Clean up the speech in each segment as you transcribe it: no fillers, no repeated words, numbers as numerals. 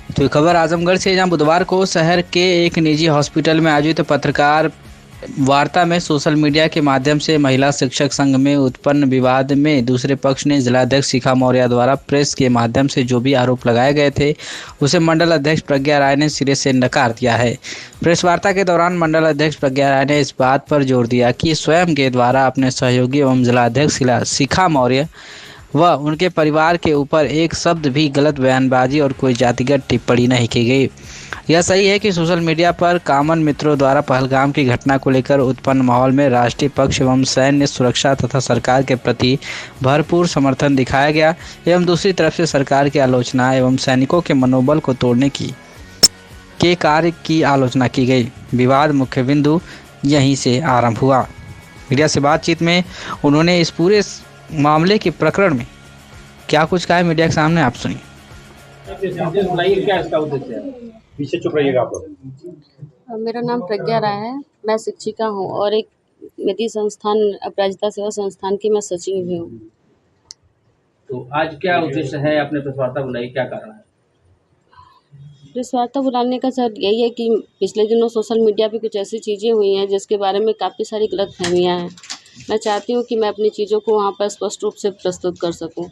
तो ये खबर आजमगढ़ से, जहां बुधवार को शहर के एक निजी हॉस्पिटल में आयोजित पत्रकार वार्ता में सोशल मीडिया के माध्यम से महिला शिक्षक संघ में उत्पन्न विवाद में दूसरे पक्ष ने जिलाध्यक्ष शिखा मौर्य द्वारा प्रेस के माध्यम से जो भी आरोप लगाए गए थे उसे मंडल अध्यक्ष प्रज्ञा राय ने सिरे से नकार दिया है। प्रेस वार्ता के दौरान मंडल अध्यक्ष प्रज्ञा राय ने इस बात पर जोर दिया कि स्वयं के द्वारा अपने सहयोगी एवं जिलाध्यक्ष शिखा मौर्य व उनके परिवार के ऊपर एक शब्द भी गलत बयानबाजी और कोई जातिगत टिप्पणी नहीं की गई। यह सही है कि सोशल मीडिया पर कॉमन मित्रों द्वारा पहलगाम की घटना को लेकर उत्पन्न माहौल में राष्ट्रीय पक्ष एवं सैन्य सुरक्षा तथा सरकार के प्रति भरपूर समर्थन दिखाया गया एवं दूसरी तरफ से सरकार की आलोचना एवं सैनिकों के मनोबल को तोड़ने के कार्य की आलोचना की गई। विवाद मुख्य बिंदु यहीं से आरंभ हुआ। मीडिया से बातचीत में उन्होंने इस पूरे मामले के प्रकरण में क्या कुछ कहा है मीडिया के सामने, आप सुनिए। क्या इसका उद्देश्य है? पीछे चुप रहिएगा आप लोग। मेरा नाम प्रज्ञा राय है, मैं शिक्षिका हूँ और एक निधि संस्थान अपराजिता सेवा संस्थान की मैं सचिव भी हूँ। तो आज क्या उद्देश्य है, आपने प्रेस वार्ता बुलाई, क्या कारण है? प्रेस वार्ता बुलाने का सर यही है कि पिछले दिनों सोशल मीडिया पे कुछ ऐसी चीज़ें हुई हैं जिसके बारे में काफ़ी सारी गलतफहमियाँ हैं। मैं चाहती हूँ कि मैं अपनी चीज़ों को वहाँ पर स्पष्ट रूप से प्रस्तुत कर सकूँ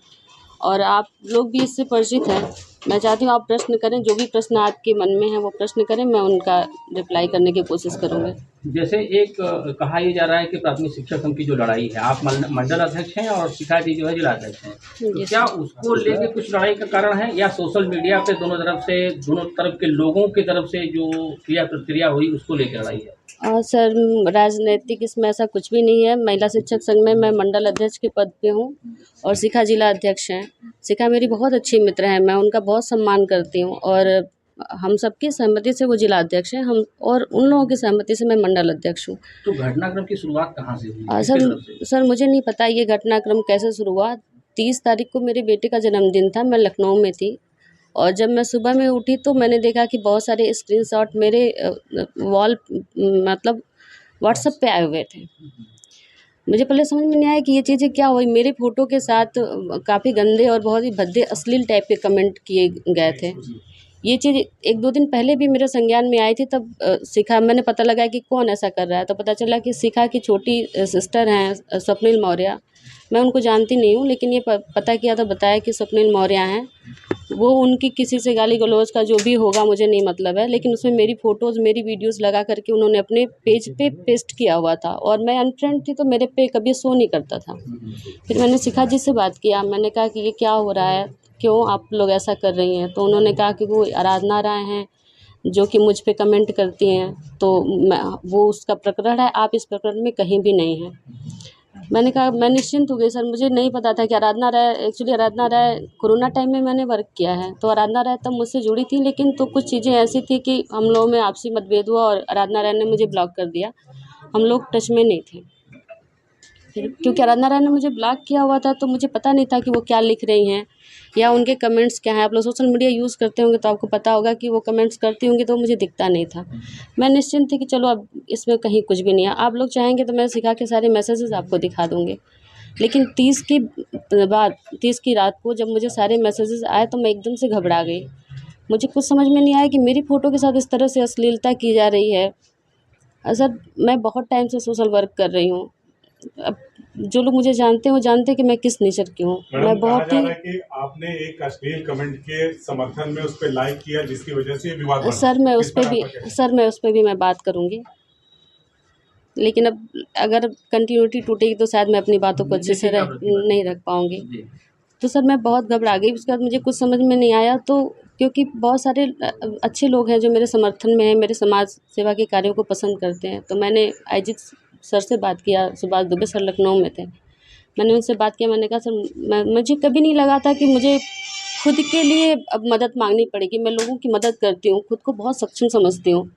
और आप लोग भी इससे परिचित हैं। मैं चाहती हूँ आप प्रश्न करें, जो भी प्रश्न आपके मन में है वो प्रश्न करें, मैं उनका रिप्लाई करने की कोशिश करूँगी। जैसे एक कहा यह जा रहा है कि प्राथमिक शिक्षा संघ की जो लड़ाई है, आप मंडल अध्यक्ष हैं और शिखा जी जो है जिला अध्यक्ष हैं, तो क्या उसको लेके कुछ लड़ाई का कारण है या सोशल मीडिया पे दोनों तरफ के लोगों की तरफ से जो क्रिया प्रतिक्रिया हुई उसको लेकर लड़ाई है? सर राजनीतिक इसमें ऐसा कुछ भी नहीं है। महिला शिक्षक संघ में मैं मंडल अध्यक्ष के पद पे हूँ और शिखा जिला अध्यक्ष हैं। शिखा मेरी बहुत अच्छी मित्र हैं, मैं उनका बहुत सम्मान करती हूँ और हम सबकी सहमति से वो जिला अध्यक्ष हैं, हम और उन लोगों की सहमति से मैं मंडल अध्यक्ष हूँ। तो घटनाक्रम की शुरुआत कहाँ से हुई? सर मुझे नहीं पता ये घटनाक्रम कैसे शुरू हुआ। 30 तारीख को मेरे बेटे का जन्मदिन था, मैं लखनऊ में थी और जब मैं सुबह में उठी तो मैंने देखा कि बहुत सारे स्क्रीनशॉट मेरे वॉल मतलब व्हाट्सएप पे आए हुए थे। मुझे पहले समझ में नहीं आया कि ये चीज़ें क्या हुई। मेरे फ़ोटो के साथ काफ़ी गंदे और बहुत ही भद्दे अश्लील टाइप के कमेंट किए गए थे। ये चीज़ 1-2 दिन पहले भी मेरे संज्ञान में आई थी, तब मैंने पता लगाया कि कौन ऐसा कर रहा है, तो पता चला कि शिखा की छोटी सिस्टर हैं स्वप्निल मौर्य। मैं उनको जानती नहीं हूँ, लेकिन ये पता किया तो बताया कि स्वप्निल मौर्य हैं। वो उनकी किसी से गाली गलौज का जो भी होगा मुझे नहीं मतलब है, लेकिन उसमें मेरी फ़ोटोज़ मेरी वीडियोज़ लगा करके उन्होंने अपने पेज पे पेस्ट किया हुआ था और मैं अनफ्रेंड थी तो मेरे पे कभी शो नहीं करता था। फिर मैंने शिखा जी से बात किया, मैंने कहा कि ये क्या हो रहा है, क्यों आप लोग ऐसा कर रही हैं? तो उन्होंने कहा कि वो आराधना राय हैं जो कि मुझ पे कमेंट करती हैं, तो वो उसका प्रकरण है, आप इस प्रकरण में कहीं भी नहीं हैं। मैंने कहा मैं निश्चिंत हो गई सर, मुझे नहीं पता था कि आराधना राय कोरोना टाइम में मैंने वर्क किया है, तो आराधना राय तब मुझसे जुड़ी थी, लेकिन तो कुछ चीज़ें ऐसी थी कि हम लोगों में आपसी मतभेद हुआ और आराधना राय ने मुझे ब्लॉक कर दिया। हम लोग टच में नहीं थे। फिर क्योंकि आराधना राय ने मुझे ब्लॉक किया हुआ था तो मुझे पता नहीं था कि वो क्या लिख रही हैं या उनके कमेंट्स क्या हैं। आप लोग सोशल मीडिया यूज़ करते होंगे तो आपको पता होगा कि वो कमेंट्स करती होंगी, तो मुझे दिखता नहीं था। मैं निश्चिंत थी कि चलो अब इसमें कहीं कुछ भी नहीं है, आप लोग चाहेंगे तो मैं शिखा के सारे मैसेजेस आपको दिखा दूँगी। लेकिन 30 की रात को जब मुझे सारे मैसेजेस आए तो मैं एकदम से घबरा गई। मुझे कुछ समझ में नहीं आया कि मेरी फ़ोटो के साथ इस तरह से अश्लीलता की जा रही है। सर मैं बहुत टाइम से सोशल वर्क कर रही हूँ। अब जो लोग मुझे जानते हैं वो जानते हैं कि मैं किस नेचर की हूँ। मैं बहुत ही कि आपने एक अश्लील कमेंट के समर्थन में उस पे लाइक किया जिसकी वजह से विवाद बना। सर मैं उस पे भी मैं बात करूँगी, लेकिन अब अगर कंटिन्यूटी टूटेगी तो शायद मैं अपनी बातों को अच्छे से नहीं रख पाऊँगी। तो सर मैं बहुत घबरा गई। उसके बाद मुझे कुछ समझ में नहीं आया, तो क्योंकि बहुत सारे अच्छे लोग हैं जो मेरे समर्थन में हैं, मेरे समाज सेवा के कार्यों को पसंद करते हैं, तो मैंने आईजी सर से बात किया। सुभाष दुबे सर लखनऊ में थे, मैंने उनसे बात किया। मैंने कहा सर मुझे कभी नहीं लगा था कि मुझे खुद के लिए अब मदद मांगनी पड़ेगी। मैं लोगों की मदद करती हूँ, खुद को बहुत सक्षम समझती हूँ,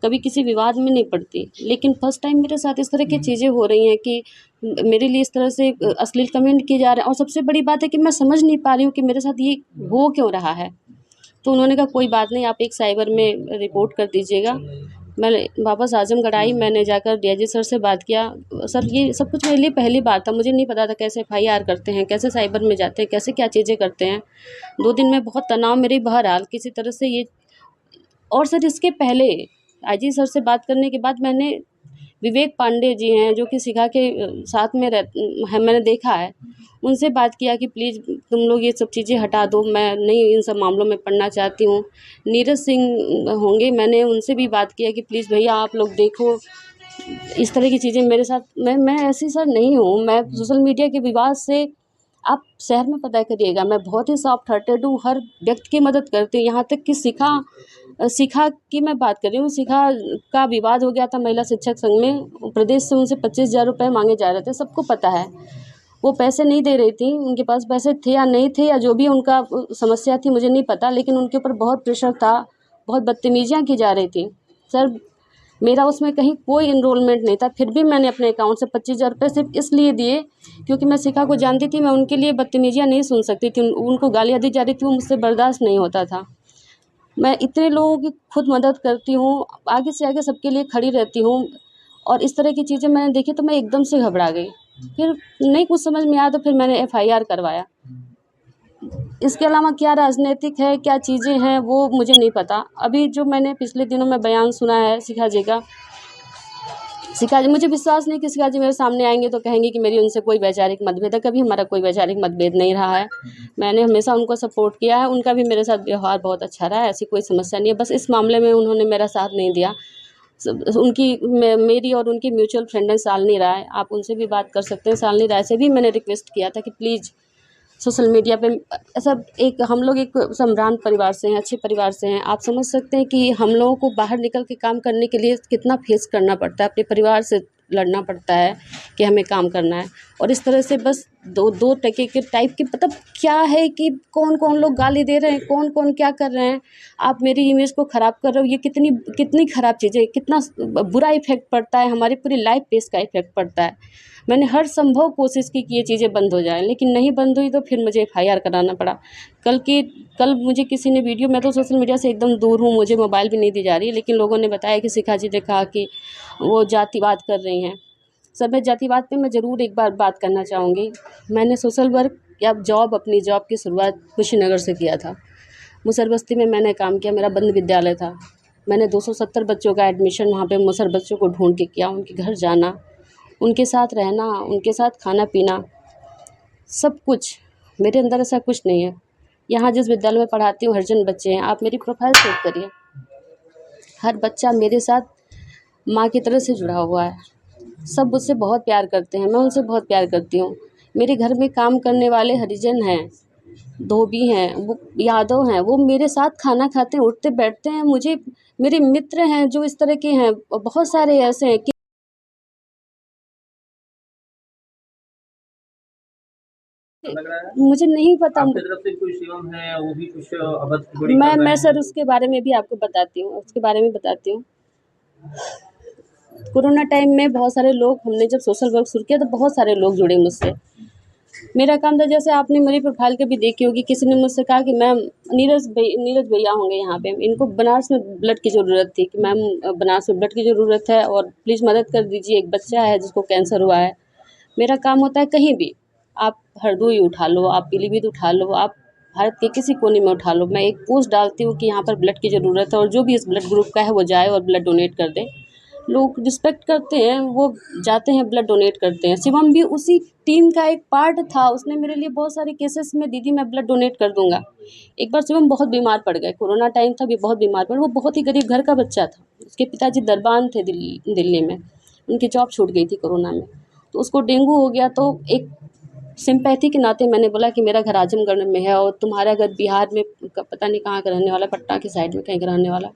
कभी किसी विवाद में नहीं पड़ती, लेकिन फर्स्ट टाइम मेरे साथ इस तरह की चीज़ें हो रही हैं कि मेरे लिए इस तरह से अश्लील कमेंट किए जा रहे हैं। और सबसे बड़ी बात है कि मैं समझ नहीं पा रही हूँ कि मेरे साथ ये हो क्यों रहा है। तो उन्होंने कहा कोई बात नहीं, आप एक साइबर में रिपोर्ट कर दीजिएगा मैं वापस आजमगढ़ आई, मैंने जाकर डीआईजी सर से बात किया। सर ये सब कुछ मेरे लिए पहली बार था, मुझे नहीं पता था कैसे एफआईआर करते हैं, कैसे साइबर में जाते हैं, कैसे क्या चीज़ें करते हैं। 2 दिन में बहुत तनाव मेरी बहरहाल किसी तरह से ये। और सर इसके पहले आईजी सर से बात करने के बाद मैंने विवेक पांडे जी हैं जो कि शिखा के साथ में है, मैंने देखा है, उनसे बात किया कि प्लीज़ तुम लोग ये सब चीज़ें हटा दो, मैं नहीं इन सब मामलों में पढ़ना चाहती हूँ। नीरज सिंह होंगे, मैंने उनसे भी बात किया कि प्लीज़ भैया आप लोग देखो, इस तरह की चीज़ें मेरे साथ, मैं ऐसी सर नहीं हूँ। मैं सोशल मीडिया के विवाद से आप शहर में पता करिएगा, मैं बहुत ही सॉफ्ट हार्टेड हूँ, हर व्यक्ति की मदद करती हूँ। यहाँ तक कि शिखा की मैं बात कर रही हूँ, शिखा का विवाद हो गया था महिला शिक्षक संघ में, प्रदेश से उनसे 25,000 रुपये मांगे जा रहे थे, सबको पता है। वो पैसे नहीं दे रही थी, उनके पास पैसे थे या नहीं थे या जो भी उनका समस्या थी मुझे नहीं पता, लेकिन उनके ऊपर बहुत प्रेशर था, बहुत बदतमीजियाँ की जा रही थी। सर मेरा उसमें कहीं कोई इनरोलमेंट नहीं था, फिर भी मैंने अपने अकाउंट से 25,000 रुपये सिर्फ इसलिए दिए क्योंकि मैं शिखा को जानती थी, मैं उनके लिए बदतमीजियाँ नहीं सुन सकती थी, उनको गालियाँ दी जा रही थी, वो मुझसे बर्दाश्त नहीं होता था। मैं इतने लोगों की खुद मदद करती हूँ, आगे से आगे सबके लिए खड़ी रहती हूँ, और इस तरह की चीज़ें मैंने देखी तो मैं एकदम से घबरा गई। फिर नहीं कुछ समझ में आया तो फिर मैंने एफआईआर करवाया। इसके अलावा क्या राजनीतिक है, क्या चीज़ें हैं, वो मुझे नहीं पता। अभी जो मैंने पिछले दिनों में बयान सुना है शिखा जी का, शिखा जी, मुझे विश्वास नहीं कि शिखा जी मेरे सामने आएंगे तो कहेंगे कि मेरी उनसे कोई वैचारिक मतभेद है। कभी हमारा कोई वैचारिक मतभेद नहीं रहा है, मैंने हमेशा उनको सपोर्ट किया है, उनका भी मेरे साथ व्यवहार बहुत अच्छा रहा है, ऐसी कोई समस्या नहीं है। बस इस मामले में उन्होंने मेरा साथ नहीं दिया। मेरी और उनकी म्यूचुअल फ्रेंड है शालिनी राय, आप उनसे भी बात कर सकते हैं। शालिनी राय से भी मैंने रिक्वेस्ट किया था कि प्लीज़ सोशल मीडिया पे ऐसा, एक हम लोग एक सम्भ्रांत परिवार से हैं, अच्छे परिवार से हैं, आप समझ सकते हैं कि हम लोगों को बाहर निकल के काम करने के लिए कितना फेस करना पड़ता है, अपने परिवार से लड़ना पड़ता है कि हमें काम करना है। और इस तरह से बस दो टके के टाइप की, मतलब क्या है कि कौन कौन लोग गाली दे रहे हैं, कौन कौन क्या कर रहे हैं, आप मेरी इमेज को ख़राब कर रहे हो, ये कितनी कितनी ख़राब चीज़ है, कितना बुरा इफेक्ट पड़ता है, हमारी पूरी लाइफ पे इसका इफेक्ट पड़ता है। मैंने हर संभव कोशिश की कि ये चीज़ें बंद हो जाएं, लेकिन नहीं बंद हुई तो फिर मुझे एफआईआर कराना पड़ा। कल मुझे किसी ने वीडियो, मैं तो सोशल मीडिया से एकदम दूर हूँ, मुझे मोबाइल भी नहीं दी जा रही, लेकिन लोगों ने बताया कि शिखा जी ने कहा कि वो जातिवाद कर रही हैं। सर मैं जातिवाद पे मैं ज़रूर एक बार बात करना चाहूँगी। मैंने सोशल वर्क या अपनी जॉब की शुरुआत कुशीनगर से किया था। मुसर बस्ती में मैंने काम किया, मेरा बंद विद्यालय था। मैंने 270 बच्चों का एडमिशन वहाँ पे मुसर बच्चों को ढूंढ के किया, उनके घर जाना, उनके साथ रहना, उनके साथ खाना पीना, सब कुछ। मेरे अंदर ऐसा कुछ नहीं है। यहाँ जिस विद्यालय में पढ़ाती हूँ हरिजन बच्चे हैं, आप मेरी प्रोफाइल चेक करिए, हर बच्चा मेरे साथ माँ की तरह से जुड़ा हुआ है। सब मुझसे बहुत प्यार करते हैं, मैं उनसे बहुत प्यार करती हूँ। मेरे घर में काम करने वाले हरिजन हैं, धोबी हैं, वो यादव हैं, वो मेरे साथ खाना खाते हैं, उठते बैठते हैं। मुझे मेरे मित्र हैं जो इस तरह के हैं, बहुत सारे ऐसे हैं कि लग रहा है मुझे नहीं पता। आपकी तरफ से कोई शिवम है, वो भी कुछ अभद्र टिप्पणी कर रहे मैं हैं। सर उसके बारे में भी आपको बताती हूँ, उसके बारे में बताती हूँ। कोरोना टाइम में बहुत सारे लोग, हमने जब सोशल वर्क शुरू किया तो बहुत सारे लोग जुड़े मुझसे। मेरा काम था, जैसे आपने मेरी प्रोफाइल कभी देखी होगी, किसी ने मुझसे कहा कि मैम, नीरज भैया होंगे यहाँ पे, इनको बनारस में ब्लड की ज़रूरत थी, कि मैम बनारस में ब्लड की ज़रूरत है और प्लीज़ मदद कर दीजिए, एक बच्चा है जिसको कैंसर हुआ है। मेरा काम होता है कहीं भी, आप हरदोई उठा लो, आप पीलीभीत उठा लो, आप भारत के किसी कोने में उठा लो, मैं एक पोस्ट डालती हूँ कि यहाँ पर ब्लड की ज़रूरत है और जो भी इस ब्लड ग्रुप का है वो जाए और ब्लड डोनेट कर दे। लोग रिस्पेक्ट करते हैं, वो जाते हैं, ब्लड डोनेट करते हैं। शिवम भी उसी टीम का एक पार्ट था, उसने मेरे लिए बहुत सारे केसेस में, दीदी मैं ब्लड डोनेट कर दूंगा। एक बार शिवम बहुत बीमार पड़ गए, कोरोना टाइम था, भी बहुत बीमार पड़, वो बहुत ही गरीब घर का बच्चा था, उसके पिताजी दरबान थे दिल्ली में, उनकी जॉब छूट गई थी कोरोना में, तो उसको डेंगू हो गया। तो एक सिंपैथी के नाते मैंने बोला कि मेरा घर आजमगढ़ में है और तुम्हारा घर बिहार में पता नहीं कहाँ का रहने वाला, पटना की साइड में कहीं का रहने वाला।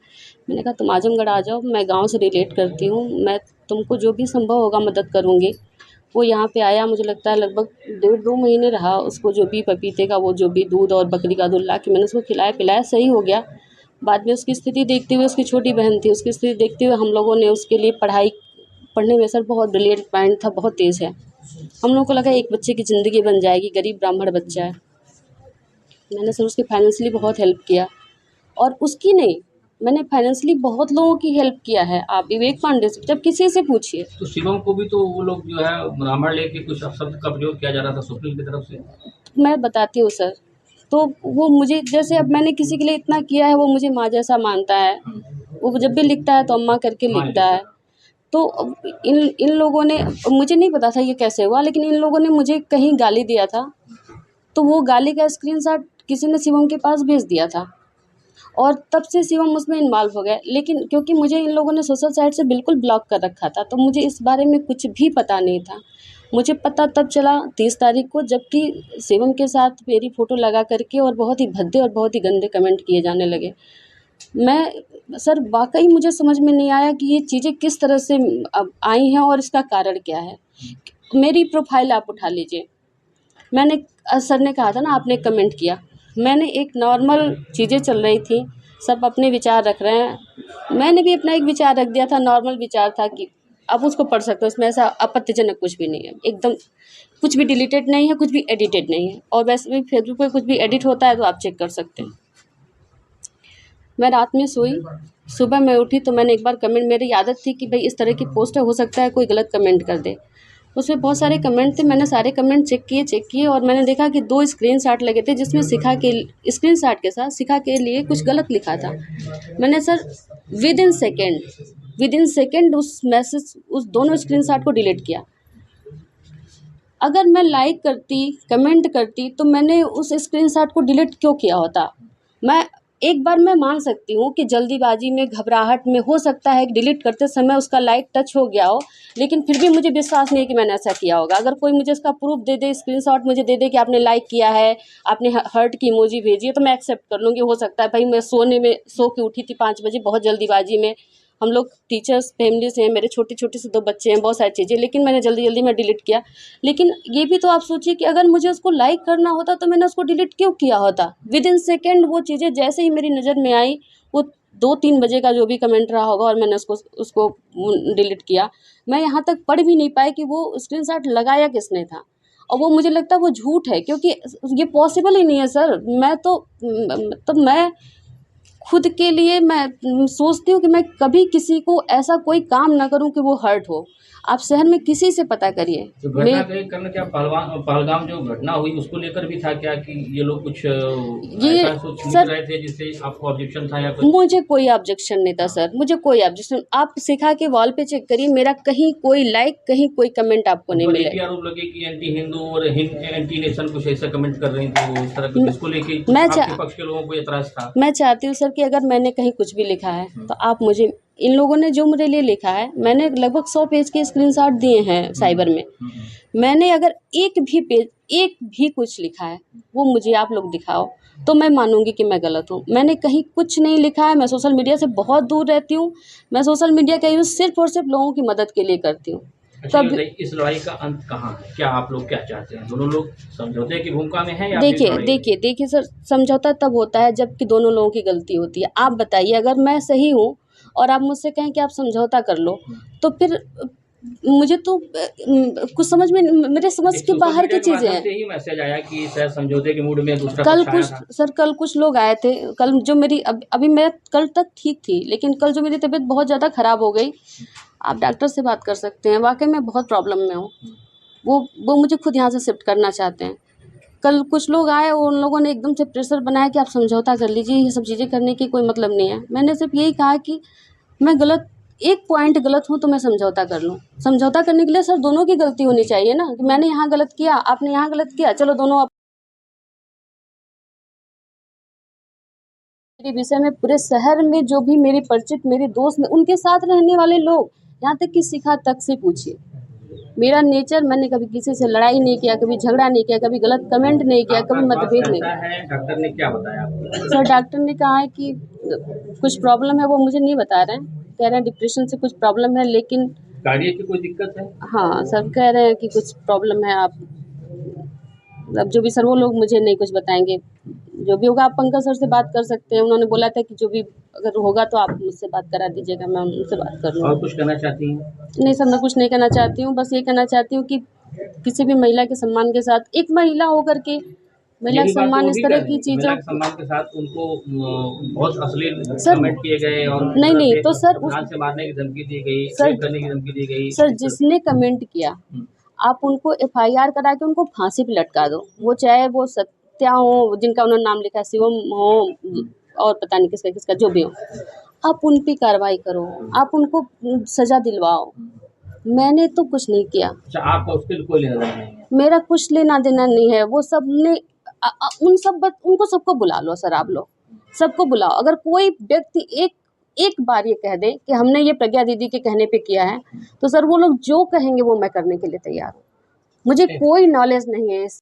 मैंने कहा तुम आजमगढ़ आ जाओ, मैं गांव से रिलेट करती हूँ, मैं तुमको जो भी संभव होगा मदद करूँगी। वो यहाँ पे आया, मुझे लगता है लगभग 1.5-2 महीने रहा, उसको जो भी पपीते का वो जो भी दूध और बकरी का दूध ला के मैंने उसको खिलाया पिलाया, सही हो गया। बाद में उसकी स्थिति देखते हुए, उसकी छोटी बहन थी, उसकी स्थिति देखते हुए हम लोगों ने उसके लिए पढ़ने में सर बहुत ब्रिलियंट माइंड था, बहुत तेज़ है। हम लोगों को लगा एक बच्चे की ज़िंदगी बन जाएगी, गरीब ब्राह्मण बच्चा है। मैंने सर उसकी फाइनेंशियली बहुत हेल्प किया, और उसकी नहीं, मैंने फाइनेंशियली बहुत लोगों की हेल्प किया है। आप विवेक पांडे से जब किसी से पूछिए। तो शिवम को भी तो वो लोग जो है ब्राह्मण लेके कुछ अपशब्द का प्रयोग किया जा रहा था सुप्रीम की तरफ से। मैं बताती हूँ सर, तो वो मुझे जैसे अब मैंने किसी के लिए इतना किया है, वो मुझे माँ जैसा मानता है। वो जब भी लिखता है तो अम्मा करके लिखता है। तो इन इन लोगों ने, मुझे नहीं पता था ये कैसे हुआ, लेकिन इन लोगों ने मुझे कहीं गाली दिया था, तो वो गाली का स्क्रीनशॉट किसी ने शिवम के पास भेज दिया था और तब से शिवम उसमें इन्वॉल्व हो गया। लेकिन क्योंकि मुझे इन लोगों ने सोशल साइट से बिल्कुल ब्लॉक कर रखा था, तो मुझे इस बारे में कुछ भी पता नहीं था। मुझे पता तब चला 30 तारीख को, जबकि शिवम के साथ मेरी फ़ोटो लगा करके और बहुत ही भद्दे और बहुत ही गंदे कमेंट किए जाने लगे। मैं सर वाक़ई मुझे समझ में नहीं आया कि ये चीज़ें किस तरह से अब आई हैं और इसका कारण क्या है। मेरी प्रोफ़ाइल आप उठा लीजिए, मैंने सर ने कहा था ना, आपने कमेंट किया, मैंने एक नॉर्मल चीज़ें चल रही थी, सब अपने विचार रख रहे हैं, मैंने भी अपना एक विचार रख दिया था, नॉर्मल विचार था कि आप उसको पढ़ सकते हो, उसमें ऐसा आपत्तिजनक कुछ भी नहीं है, एकदम कुछ भी डिलीटेड नहीं है, कुछ भी एडिटेड नहीं है। और वैसे भी फेसबुक पे कुछ भी एडिट होता है तो आप चेक कर सकते हैं। मैं रात में सोई, सुबह मैं उठी तो मैंने एक बार कमेंट, मेरी आदत थी कि भाई इस तरह की पोस्ट हो सकता है कोई गलत कमेंट कर दे, उसमें बहुत सारे कमेंट थे, मैंने सारे कमेंट चेक किए और मैंने देखा कि 2 स्क्रीनशॉट लगे थे जिसमें शिखा के स्क्रीनशॉट के साथ शिखा के लिए कुछ गलत लिखा था। मैंने सर विद इन सेकेंड उस मैसेज, उस दोनों स्क्रीनशॉट को डिलीट किया। अगर मैं लाइक करती, कमेंट करती, तो मैंने उस स्क्रीनशॉट को डिलीट क्यों किया होता? एक बार मैं मान सकती हूँ कि जल्दीबाजी में, घबराहट में हो सकता है कि डिलीट करते समय उसका लाइक टच हो गया हो, लेकिन फिर भी मुझे विश्वास नहीं है कि मैंने ऐसा किया होगा। अगर कोई मुझे इसका प्रूफ दे दे, स्क्रीनशॉट मुझे दे दे कि आपने लाइक किया है, आपने हार्ट की इमोजी भेजी है, तो मैं एक्सेप्ट कर लूँगी। हो सकता है भाई मैं सो के उठी थी 5 बजे बहुत जल्दीबाजी में, हम लोग टीचर्स फैमिली से हैं, मेरे छोटे से 2 बच्चे हैं, बहुत सारी चीज़ें, लेकिन मैंने जल्दी में डिलीट किया। लेकिन ये भी तो आप सोचिए कि अगर मुझे उसको लाइक करना होता तो मैंने उसको डिलीट क्यों किया होता? विद इन सेकेंड वो चीज़ें जैसे ही मेरी नज़र में आई, वो 2-3 बजे का जो भी कमेंट रहा होगा और मैंने उसको डिलीट किया। मैं यहाँ तक पढ़ भी नहीं पाई कि वो स्क्रीनशॉट लगाया किसने था, और वो मुझे लगता है वो झूठ है, क्योंकि ये पॉसिबल ही नहीं है सर। मैं तो मतलब मैं खुद के लिए मैं सोचती हूँ कि मैं कभी किसी को ऐसा कोई काम ना करूँ कि वो हर्ट हो। आप शहर में किसी से पता करिए। तो घटना के कारण क्या पहलगाम जो घटना हुई उसको लेकर भी था क्या कि ये लोग कुछ ऐसा सोच लिख रहे थे जिससे आपको ऑब्जेक्शन था या कुछ? मुझे कोई ऑब्जेक्शन नहीं था सर, मुझे कोई ऑब्जेक्शन। आप शिखा के वॉल पे चेक करिए, मेरा कहीं कोई लाइक, कहीं कोई कमेंट आपको नहीं मिले। ये आरोप लगे कि एंटी हिंदू और एंटी नेशन कुछ ऐसा कमेंट कर रही थी, वो इस तरह के, जिसको लेके आपके पक्ष के लोगों को एतराज था। मैं चाहती हूँ सर कि अगर मैंने कहीं कुछ भी लिखा है तो आप मुझे, इन लोगों ने जो मेरे लिए लिखा है, मैंने लगभग 100 पेज के स्क्रीनशॉट दिए हैं साइबर में। मैंने अगर एक भी कुछ लिखा है वो मुझे आप लोग दिखाओ तो मैं मानूंगी कि मैं गलत हूँ। मैंने कहीं कुछ नहीं लिखा है। मैं सोशल मीडिया से बहुत दूर रहती हूँ। मैं सोशल मीडिया का यूज़ सिर्फ और सिर्फ लोगों की मदद के लिए करती हूँ। तब इस लड़ाई का अंत कहाँ है? क्या आप लोग क्या चाहते हैं? दोनों लोग समझौते की भूमिका में हैं या? देखिए सर, समझौता तब होता है जबकि दोनों लोगों की गलती होती है। आप बताइए, अगर मैं सही हूँ और आप मुझसे कहें कि आप समझौता कर लो, तो फिर मुझे तो कुछ समझ में, मेरे समझ के बाहर की चीज़ें हैं। ही मैसेज आया कि शायद समझौते के मूड में दूसरा कल कुछ लोग आए थे। कल जो मेरी अभी मैं कल तक ठीक थी, लेकिन कल जो मेरी तबीयत बहुत ज़्यादा ख़राब हो गई, आप डॉक्टर से बात कर सकते हैं, वाकई में बहुत प्रॉब्लम में हूँ। वो मुझे खुद यहाँ से शिफ्ट करना चाहते हैं। कल कुछ लोग आए, उन लोगों ने एकदम से प्रेशर बनाया कि आप समझौता कर लीजिए, ये सब चीज़ें करने की कोई मतलब नहीं है। मैंने सिर्फ यही कहा कि मैं गलत, एक पॉइंट गलत हूँ तो मैं समझौता कर लूँ। समझौता करने के लिए सर दोनों की गलती होनी चाहिए ना, कि मैंने यहाँ गलत किया, आपने यहाँ गलत किया, चलो दोनों। मेरे विषय में पूरे शहर में जो भी मेरे परिचित, मेरे दोस्त, उनके साथ रहने वाले लोग, यहाँ तक कि शिखा तक से पूछिए मेरा नेचर। मैंने कभी किसी से लड़ाई नहीं किया, कभी झगड़ा नहीं किया, कभी गलत कमेंट नहीं किया, कभी मतभेद नहीं किया। डॉक्टर ने क्या बताया आपको? सर डॉक्टर ने कहा है कि कुछ प्रॉब्लम है, वो मुझे नहीं बता रहे हैं। कह रहे हैं डिप्रेशन से कुछ प्रॉब्लम है, लेकिन कार्डियक की कोई दिक्कत है? हाँ सर, कह रहे हैं कि कुछ प्रॉब्लम है। आप अब जो भी सर, वो लोग मुझे नहीं कुछ बताएंगे। जो भी होगा आप पंकज सर से बात कर सकते हैं। उन्होंने बोला था कि जो भी अगर होगा तो आप मुझसे बात करा दीजिएगा, मैं उनसे बात कर लूँगा। और कुछ कहना चाहती हैं? नहीं सर, मैं कुछ नहीं कहना चाहती हूँ। बस ये कहना चाहती हूँ कि किसी भी महिला के सम्मान के साथ, एक महिला होकर के महिला यही बात सम्मान वो इस भी तरह कह रही की है, चीज़ों महिला के सम्मान के साथ उनको बहुत अश्लील सर, कमेंट किए गए और नहीं नहीं तो सर जान से मारने की धमकी दी गई, सर रेप करने की धमकी दी गई। सर जिसने कमेंट किया आप उनको एफआईआर करा के उनको फांसी पे लटका दो, वो चाहे वो सत्या हो जिनका उन्होंने नाम लिखा है, शिवम हो और पता नहीं किसका किसका जो भी हो, आप उन पे कार्रवाई करो, आप उनको सजा दिलवाओ। मैंने तो कुछ नहीं किया, अच्छा, आपका उसके लिए कोई लेना देना नहीं है? मेरा कुछ लेना देना नहीं है। वो सब ने उनको सबको बुला लो सर, आप लोग सबको बुलाओ। अगर कोई व्यक्ति एक बार ये कह दे कि हमने ये प्रज्ञा दीदी के कहने पे किया है, तो सर वो लोग जो कहेंगे वो मैं करने के लिए तैयार हूँ। मुझे कोई नॉलेज नहीं है इस